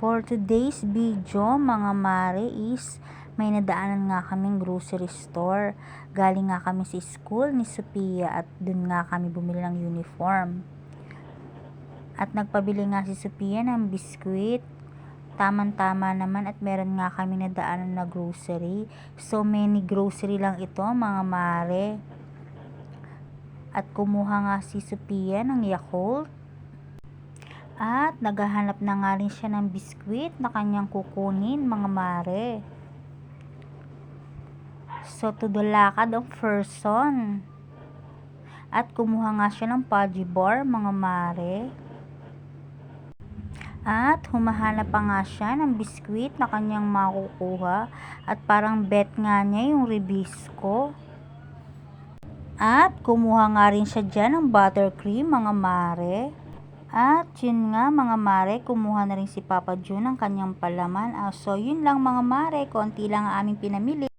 For today's video mga mare is may nadaanan nga kaming grocery store. Galing nga kami sa school ni Sophia at dun nga kami bumili ng uniform. At nagpabili nga si Sophia ng biskwit. Tama naman at meron nga kami nadaanan na grocery. So many grocery lang ito mga mare. At kumuha nga si Sophia ng Yakult. At naghahanap na nga rin siya ng biskwit na kanyang kukunin mga mare. So tudulakad ang person. At kumuha nga siya ng Pudgy Bar mga mare. At humahanap pa nga siya ng biskwit na kanyang makukuha. At parang bet nga niya yung Ribisco. At kumuha nga rin siya dyan ng buttercream mga mare. At yun nga mga mare, kumuha na rin si Papa June ng kanyang palaman. So yun lang mga mare, konti lang ang aming pinamili.